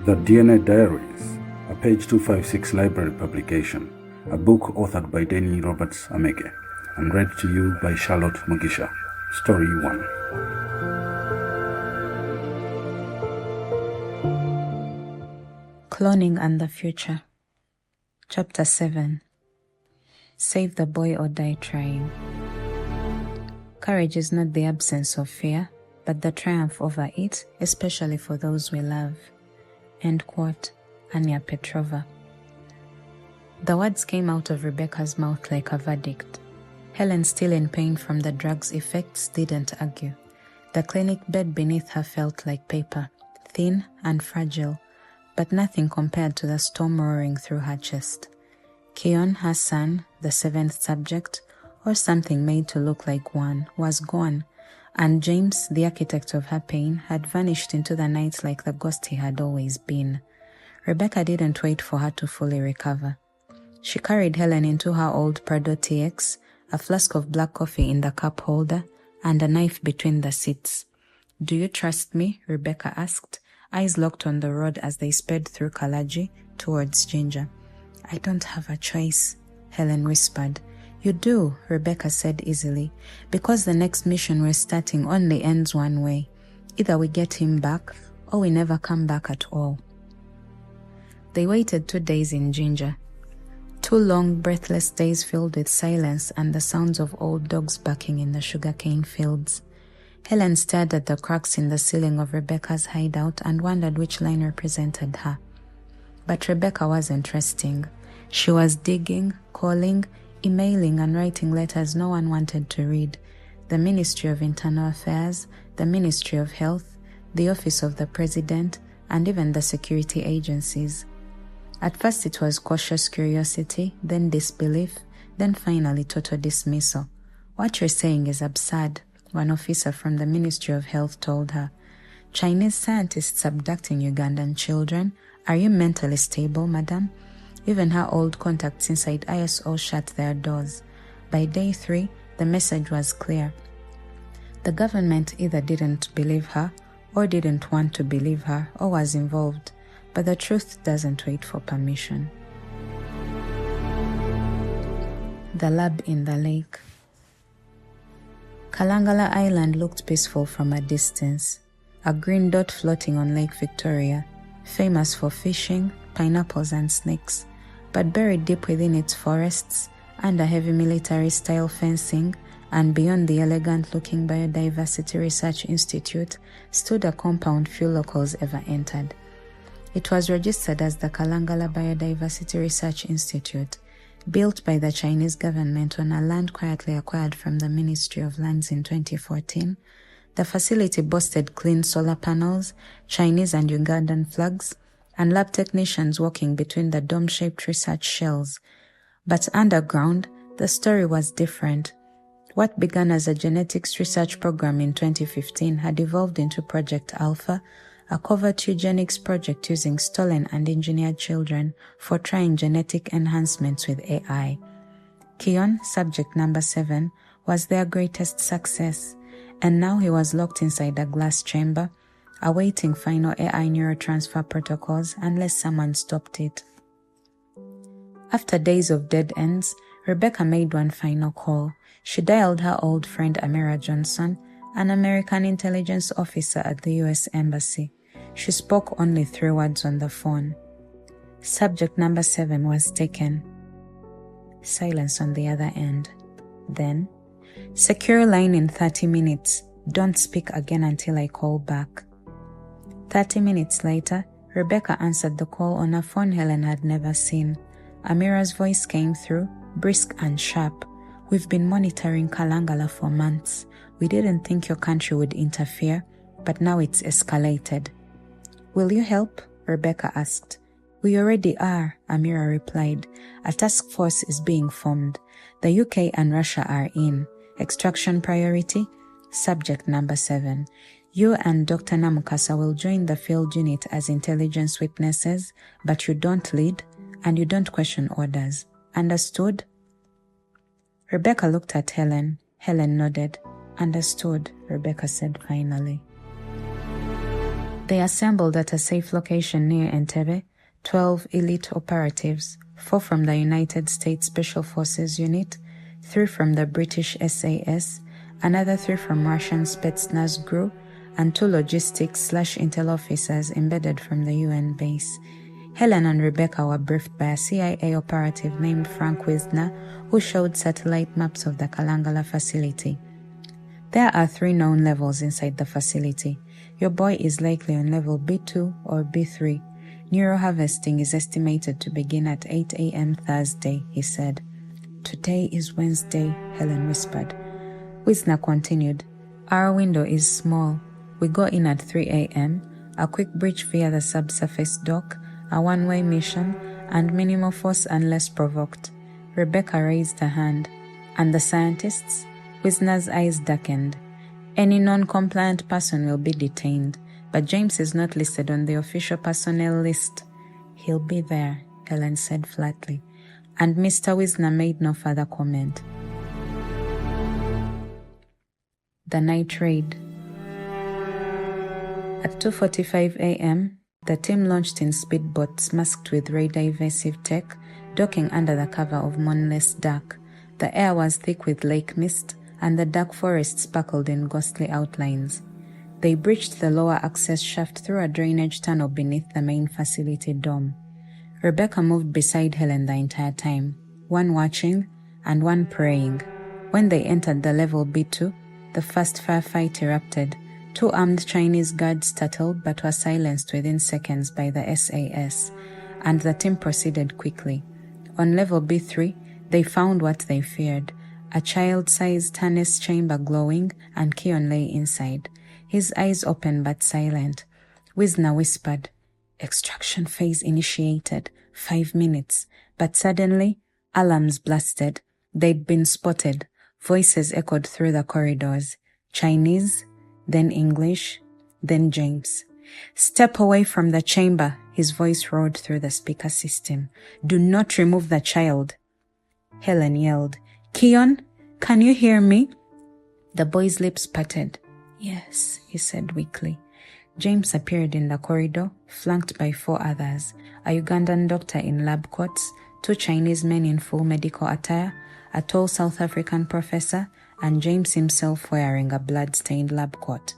The DNA Diaries, a page 256 library publication, a book authored by Denny Roberts Ameke, and read to you by Charlotte Mugisha. Story1. Cloning and the Future. Chapter 7. Save the boy or die trying. Courage is not the absence of fear, but the triumph over it, especially for those we love. End quote. Anya Petrova. The words came out of Rebecca's mouth like a verdict. Helen, still in pain from the drug's effects, didn't argue. The clinic bed beneath her felt like paper, thin and fragile, but nothing compared to the storm roaring through her chest. Keon, her son, the seventh subject, or something made to look like one, was gone, and James, the architect of her pain, had vanished into the night like the ghost he had always been. Rebecca didn't wait for her to fully recover. She carried Helen into her old Prado TX, a flask of black coffee in the cup holder, and a knife between the seats. "Do you trust me?" Rebecca asked, eyes locked on the road as they sped through Kalaji towards Ginger. "I don't have a choice," Helen whispered. "You do," Rebecca said easily, "because the next mission we're starting only ends one way. Either we get him back, or we never come back at all." They waited 2 days in Ginger. 2 long, breathless days filled with silence and the sounds of old dogs barking in the sugarcane fields. Helen stared at the cracks in the ceiling of Rebecca's hideout and wondered which line represented her. But Rebecca wasn't resting. She was digging, calling, emailing and writing letters no one wanted to read. The Ministry of Internal Affairs, the Ministry of Health, the Office of the President, and even the security agencies. At first it was cautious curiosity, then disbelief, then finally total dismissal. "What you're saying is absurd," one officer from the Ministry of Health told her. "Chinese scientists abducting Ugandan children? Are you mentally stable, madam?" Even her old contacts inside ISO shut their doors. By day 3, the message was clear. The government either didn't believe her, or didn't want to believe her, or was involved. But the truth doesn't wait for permission. The lab in the lake. Kalangala Island looked peaceful from a distance, a green dot floating on Lake Victoria, famous for fishing, pineapples and snakes. But buried deep within its forests, under heavy military-style fencing, and beyond the elegant-looking Biodiversity Research Institute, stood a compound few locals ever entered. It was registered as the Kalangala Biodiversity Research Institute, built by the Chinese government on a land quietly acquired from the Ministry of Lands in 2014. The facility boasted clean solar panels, Chinese and Ugandan flags, and lab technicians walking between the dome-shaped research shells. But underground, the story was different. What began as a genetics research program in 2015 had evolved into Project Alpha, a covert eugenics project using stolen and engineered children for trying genetic enhancements with AI. Keon, subject number 7, was their greatest success, and now he was locked inside a glass chamber, awaiting final AI neurotransfer protocols unless someone stopped it. After days of dead ends, Rebecca made one final call. She dialed her old friend Amira Johnson, an American intelligence officer at the US Embassy. She spoke only 3 words on the phone. Subject number 7 was taken. Silence on the other end. Then, "Secure line in 30 minutes. Don't speak again until I call back." 30 minutes later, Rebecca answered the call on a phone Helen had never seen. Amira's voice came through, brisk and sharp. "We've been monitoring Kalangala for months. We didn't think your country would interfere, but now it's escalated." "Will you help?" Rebecca asked. "We already are," Amira replied. "A task force is being formed. The UK and Russia are in. Extraction priority? Subject number 7. You and Dr. Namukasa will join the field unit as intelligence witnesses, but you don't lead and you don't question orders. Understood?" Rebecca looked at Helen. Helen nodded. "Understood," Rebecca said finally. They assembled at a safe location near Entebbe, 12 elite operatives, 4 from the United States Special Forces Unit, 3 from the British SAS, another 3 from Russian Spetsnaz GRU, and 2 logistics/intel officers embedded from the UN base. Helen and Rebecca were briefed by a CIA operative named Frank Wisner, who showed satellite maps of the Kalangala facility. There are 3 known levels inside the facility. Your boy is likely on level B2 or B3. Neuroharvesting is estimated to begin at 8 a.m. Thursday, he said. Today is Wednesday, Helen whispered. Wisner continued. Our window is small. We go in at 3 a.m., a quick breach via the subsurface dock, a one-way mission, and minimal force unless provoked. Rebecca raised her hand. And the scientists? Wisner's eyes darkened. Any non-compliant person will be detained, but James is not listed on the official personnel list. He'll be there, Helen said flatly, and Mr. Wisner made no further comment. The night raid. At 2:45 a.m., the team launched in speedboats masked with radar-evasive tech, docking under the cover of moonless dark. The air was thick with lake mist, and the dark forest sparkled in ghostly outlines. They breached the lower access shaft through a drainage tunnel beneath the main facility dome. Rebecca moved beside Helen the entire time, one watching and one praying. When they entered the level B2, the first firefight erupted. 2 armed Chinese guards startled but were silenced within seconds by the SAS, and the team proceeded quickly. On level B3, they found what they feared, a child-sized harness chamber glowing, and Keon lay inside, his eyes open but silent. Wisner whispered, "Extraction phase initiated, 5 minutes," but suddenly, alarms blasted. They'd been spotted. Voices echoed through the corridors. Chinese, then English, then James. "Step away from the chamber," his voice roared through the speaker system. "Do not remove the child." Helen yelled, "Keon, can you hear me?" The boy's lips parted. "Yes," he said weakly. James appeared in the corridor, flanked by 4 others, a Ugandan doctor in lab coats, 2 Chinese men in full medical attire, a tall South African professor, and James himself wearing a blood-stained lab coat.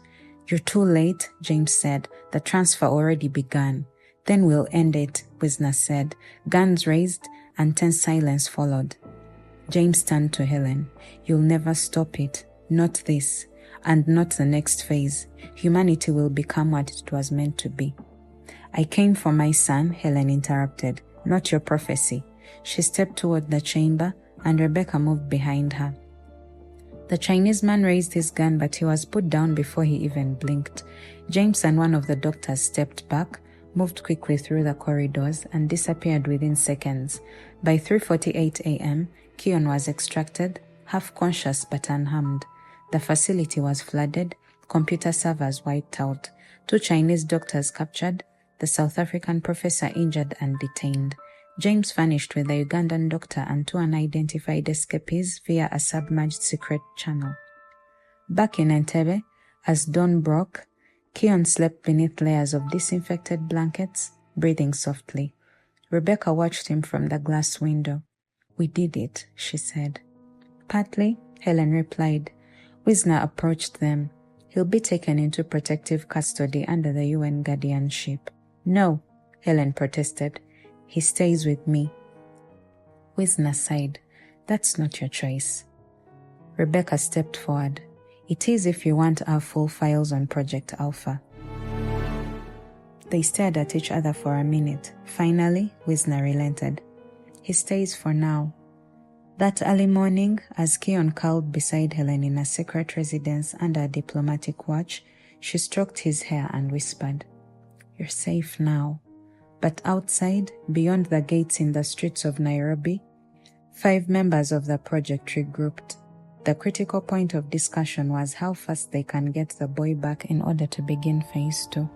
"You're too late," James said. "The transfer already began." "Then we'll end it," Wisner said. Guns raised, and tense silence followed. James turned to Helen. "You'll never stop it. Not this. And not the next phase. Humanity will become what it was meant to be." "I came for my son," Helen interrupted. "Not your prophecy." She stepped toward the chamber, and Rebecca moved behind her. The Chinese man raised his gun, but he was put down before he even blinked. James and one of the doctors stepped back, moved quickly through the corridors, and disappeared within seconds. By 3:48 a.m., Keon was extracted, half conscious but unharmed. The facility was flooded, computer servers wiped out, 2 Chinese doctors captured, the South African professor injured and detained. James vanished with the Ugandan doctor and 2 unidentified escapees via a submerged secret channel. Back in Entebbe, as dawn broke, Keon slept beneath layers of disinfected blankets, breathing softly. Rebecca watched him from the glass window. "We did it," she said. "Partly," Helen replied. Wisner approached them. "He'll be taken into protective custody under the UN guardianship." "No," Helen protested. "He stays with me." Wisner sighed. "That's not your choice." Rebecca stepped forward. "It is if you want our full files on Project Alpha." They stared at each other for a minute. Finally, Wisner relented. "He stays for now." That early morning, as Keon curled beside Helen in a secret residence under a diplomatic watch, she stroked his hair and whispered, "You're safe now." But outside, beyond the gates in the streets of Nairobi, 5 members of the project regrouped. The critical point of discussion was how fast they can get the boy back in order to begin phase 2.